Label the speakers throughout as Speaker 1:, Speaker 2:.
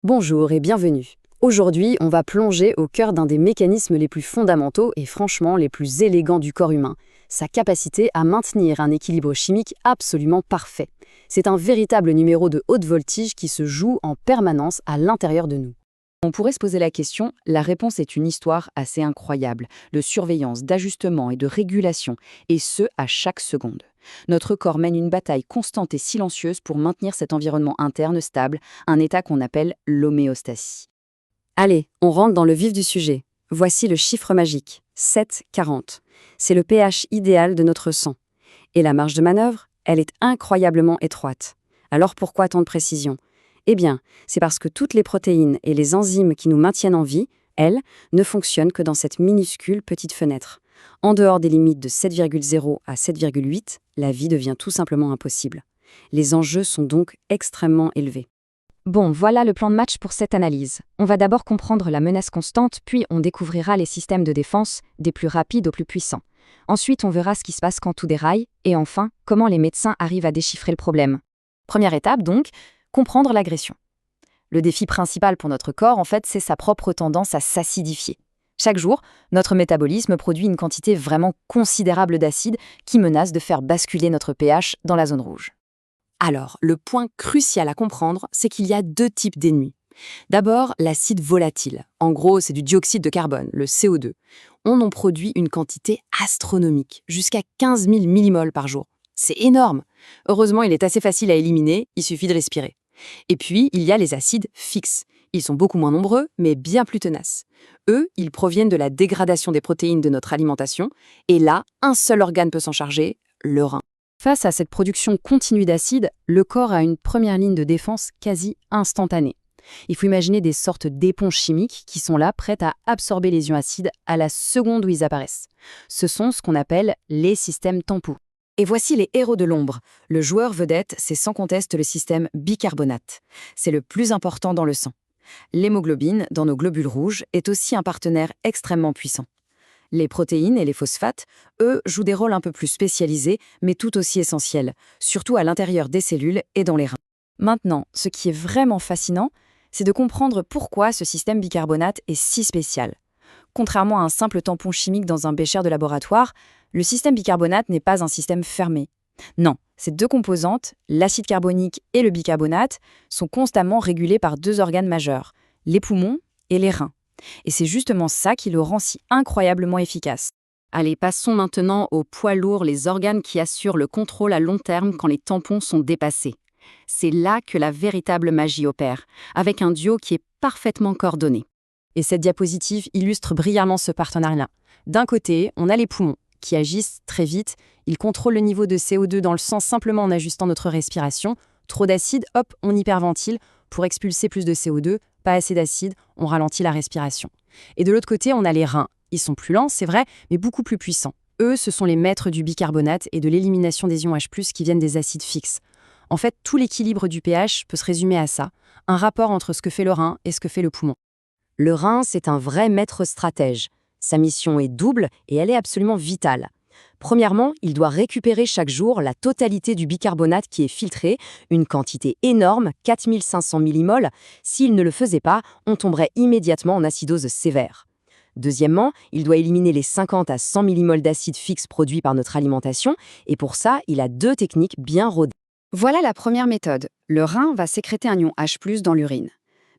Speaker 1: Bonjour et bienvenue. Aujourd'hui, on va plonger au cœur d'un des mécanismes les plus fondamentaux et franchement les plus élégants du corps humain, sa capacité à maintenir un équilibre chimique absolument parfait. C'est un véritable numéro de haute voltige qui se joue en permanence à l'intérieur de nous. On pourrait se poser la question, la réponse est une histoire assez incroyable, de surveillance, d'ajustement et de régulation, et ce, à chaque seconde. Notre corps mène une bataille constante et silencieuse pour maintenir cet environnement interne stable, un état qu'on appelle l'homéostasie. Allez, on rentre dans le vif du sujet. Voici le chiffre magique, 7,40. C'est le pH idéal de notre sang. Et la marge de manœuvre, elle est incroyablement étroite. Alors pourquoi tant de précision ? Eh bien, c'est parce que toutes les protéines et les enzymes qui nous maintiennent en vie, elles, ne fonctionnent que dans cette minuscule petite fenêtre. En dehors des limites de 7,0 à 7,8, la vie devient tout simplement impossible. Les enjeux sont donc extrêmement élevés.
Speaker 2: Bon, voilà le plan de match pour cette analyse. On va d'abord comprendre la menace constante, puis on découvrira les systèmes de défense, des plus rapides aux plus puissants. Ensuite, on verra ce qui se passe quand tout déraille, et enfin, comment les médecins arrivent à déchiffrer le problème.
Speaker 3: Première étape donc, comprendre l'agression. Le défi principal pour notre corps, en fait, c'est sa propre tendance à s'acidifier. Chaque jour, notre métabolisme produit une quantité vraiment considérable d'acide qui menace de faire basculer notre pH dans la zone rouge. Alors, le point crucial à comprendre, c'est qu'il y a deux types d'ennemis. D'abord, l'acide volatile. En gros, c'est du dioxyde de carbone, le CO2. On en produit une quantité astronomique, jusqu'à 15 000 millimoles par jour. C'est énorme. Heureusement, il est assez facile à éliminer, il suffit de respirer. Et puis, il y a les acides fixes. Ils sont beaucoup moins nombreux, mais bien plus tenaces. Eux, ils proviennent de la dégradation des protéines de notre alimentation. Et là, un seul organe peut s'en charger, le rein.
Speaker 1: Face à cette production continue d'acide, le corps a une première ligne de défense quasi instantanée. Il faut imaginer des sortes d'éponges chimiques qui sont là, prêtes à absorber les ions acides à la seconde où ils apparaissent. Ce sont ce qu'on appelle les systèmes tampons.
Speaker 3: Et voici les héros de l'ombre. Le joueur vedette, c'est sans conteste le système bicarbonate. C'est le plus important dans le sang. L'hémoglobine, dans nos globules rouges, est aussi un partenaire extrêmement puissant. Les protéines et les phosphates, eux, jouent des rôles un peu plus spécialisés, mais tout aussi essentiels, surtout à l'intérieur des cellules et dans les reins. Maintenant, ce qui est vraiment fascinant, c'est de comprendre pourquoi ce système bicarbonate est si spécial. Contrairement à un simple tampon chimique dans un bécher de laboratoire, le système bicarbonate n'est pas un système fermé. Non, ces deux composantes, l'acide carbonique et le bicarbonate, sont constamment régulées par deux organes majeurs, les poumons et les reins. Et c'est justement ça qui le rend si incroyablement efficace. Allez, passons maintenant aux poids lourds, les organes qui assurent le contrôle à long terme quand les tampons sont dépassés. C'est là que la véritable magie opère, avec un duo qui est parfaitement coordonné.
Speaker 1: Et cette diapositive illustre brillamment ce partenariat. D'un côté, on a les poumons, qui agissent très vite. Ils contrôlent le niveau de CO2 dans le sang simplement en ajustant notre respiration. Trop d'acide, hop, on hyperventile pour expulser plus de CO2. Pas assez d'acide, on ralentit la respiration. Et de l'autre côté, on a les reins. Ils sont plus lents, c'est vrai, mais beaucoup plus puissants. Eux, ce sont les maîtres du bicarbonate et de l'élimination des ions H+, qui viennent des acides fixes. En fait, tout l'équilibre du pH peut se résumer à ça, un rapport entre ce que fait le rein et ce que fait le poumon. Le rein, c'est un vrai maître stratège. Sa mission est double et elle est absolument vitale. Premièrement, il doit récupérer chaque jour la totalité du bicarbonate qui est filtré, une quantité énorme, 4500 millimoles. S'il ne le faisait pas, on tomberait immédiatement en acidose sévère. Deuxièmement, il doit éliminer les 50 à 100 millimoles d'acide fixe produits par notre alimentation, et pour ça, il a deux techniques bien rodées.
Speaker 2: Voilà la première méthode. Le rein va sécréter un ion H+ dans l'urine.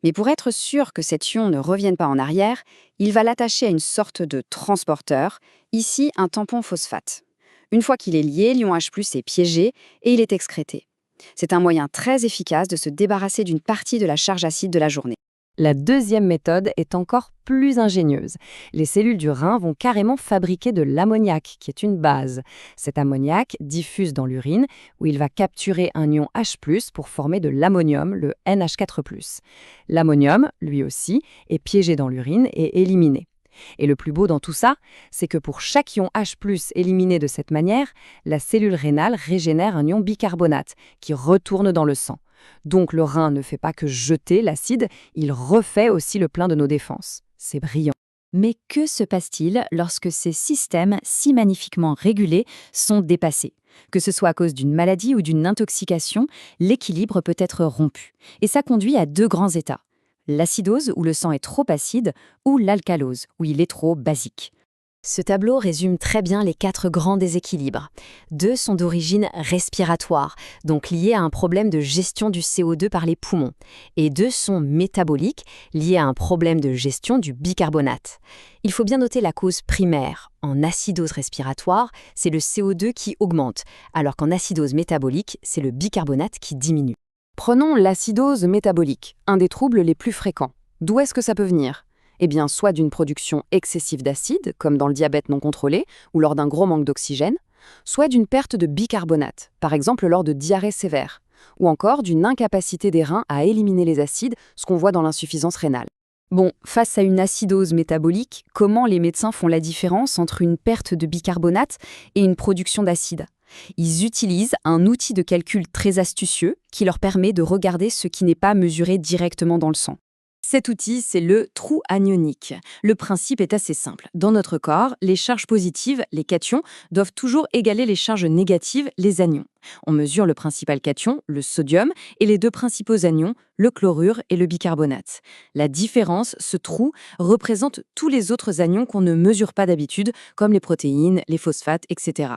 Speaker 2: Mais pour être sûr que cet ion ne revienne pas en arrière, il va l'attacher à une sorte de transporteur, ici un tampon phosphate. Une fois qu'il est lié, l'ion H+ est piégé et il est excrété. C'est un moyen très efficace de se débarrasser d'une partie de la charge acide de la journée.
Speaker 1: La deuxième méthode est encore plus ingénieuse. Les cellules du rein vont carrément fabriquer de l'ammoniac, qui est une base. Cet ammoniac diffuse dans l'urine, où il va capturer un ion H+, pour former de l'ammonium, le NH4+. L'ammonium, lui aussi, est piégé dans l'urine et éliminé. Et le plus beau dans tout ça, c'est que pour chaque ion H+, éliminé de cette manière, la cellule rénale régénère un ion bicarbonate, qui retourne dans le sang. Donc le rein ne fait pas que jeter l'acide, il refait aussi le plein de nos défenses. C'est brillant.
Speaker 2: Mais que se passe-t-il lorsque ces systèmes si magnifiquement régulés sont dépassés ? Que ce soit à cause d'une maladie ou d'une intoxication, l'équilibre peut être rompu. Et ça conduit à deux grands états. l'acidose où le sang est trop acide ou l'alcalose où il est trop basique.
Speaker 1: Ce tableau résume très bien les 4 grands déséquilibres. 2 sont d'origine respiratoire, donc liés à un problème de gestion du CO2 par les poumons, et 2 sont métaboliques, liés à un problème de gestion du bicarbonate. Il faut bien noter la cause primaire. En acidose respiratoire, c'est le CO2 qui augmente, alors qu'en acidose métabolique, c'est le bicarbonate qui diminue.
Speaker 3: Prenons l'acidose métabolique, un des troubles les plus fréquents. D'où est-ce que ça peut venir ? Eh bien, soit d'une production excessive d'acide, comme dans le diabète non contrôlé, ou lors d'un gros manque d'oxygène, soit d'une perte de bicarbonate, par exemple lors de diarrhée sévère, ou encore d'une incapacité des reins à éliminer les acides, ce qu'on voit dans l'insuffisance rénale.
Speaker 2: Bon, face à une acidose métabolique, comment les médecins font la différence entre une perte de bicarbonate et une production d'acide ? Ils utilisent un outil de calcul très astucieux qui leur permet de regarder ce qui n'est pas mesuré directement dans le sang. Cet outil, c'est le trou anionique. Le principe est assez simple. Dans notre corps, les charges positives, les cations, doivent toujours égaler les charges négatives, les anions. On mesure le principal cation, le sodium, et les 2 principaux anions, le chlorure et le bicarbonate. La différence, ce trou, représente tous les autres anions qu'on ne mesure pas d'habitude, comme les protéines, les phosphates, etc.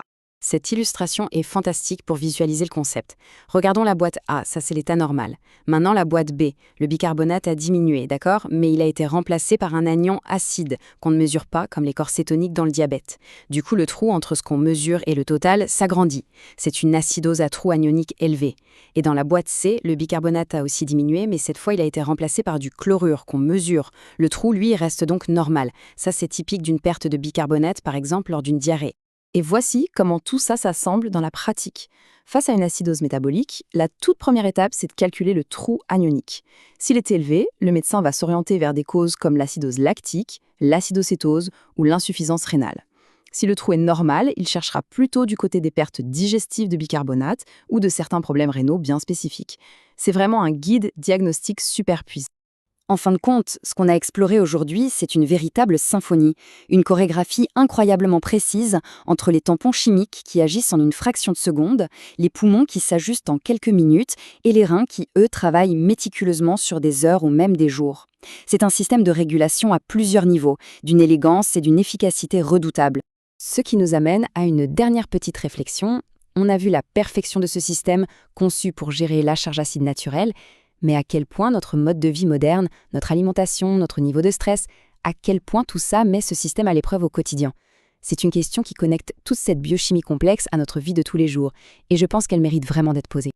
Speaker 3: Cette illustration est fantastique pour visualiser le concept. Regardons la boîte A, ça c'est l'état normal. Maintenant la boîte B, le bicarbonate a diminué, d'accord ? Mais il a été remplacé par un anion acide, qu'on ne mesure pas comme les corps cétoniques dans le diabète. Du coup, le trou entre ce qu'on mesure et le total s'agrandit. C'est une acidose à trou anionique élevé. Et dans la boîte C, le bicarbonate a aussi diminué, mais cette fois il a été remplacé par du chlorure qu'on mesure. Le trou, lui, reste donc normal. Ça c'est typique d'une perte de bicarbonate, par exemple lors d'une diarrhée. Et voici comment tout ça s'assemble dans la pratique. Face à une acidose métabolique, la toute première étape, c'est de calculer le trou anionique. S'il est élevé, le médecin va s'orienter vers des causes comme l'acidose lactique, l'acidocétose ou l'insuffisance rénale. Si le trou est normal, il cherchera plutôt du côté des pertes digestives de bicarbonate ou de certains problèmes rénaux bien spécifiques. C'est vraiment un guide diagnostique super puissant.
Speaker 2: En fin de compte, ce qu'on a exploré aujourd'hui, c'est une véritable symphonie, une chorégraphie incroyablement précise entre les tampons chimiques qui agissent en une fraction de seconde, les poumons qui s'ajustent en quelques minutes et les reins qui, eux, travaillent méticuleusement sur des heures ou même des jours. C'est un système de régulation à plusieurs niveaux, d'une élégance et d'une efficacité redoutables.
Speaker 3: Ce qui nous amène à une dernière petite réflexion. On a vu la perfection de ce système conçu pour gérer la charge acide naturelle, mais à quel point notre mode de vie moderne, notre alimentation, notre niveau de stress, à quel point tout ça met ce système à l'épreuve au quotidien ? C'est une question qui connecte toute cette biochimie complexe à notre vie de tous les jours, et je pense qu'elle mérite vraiment d'être posée.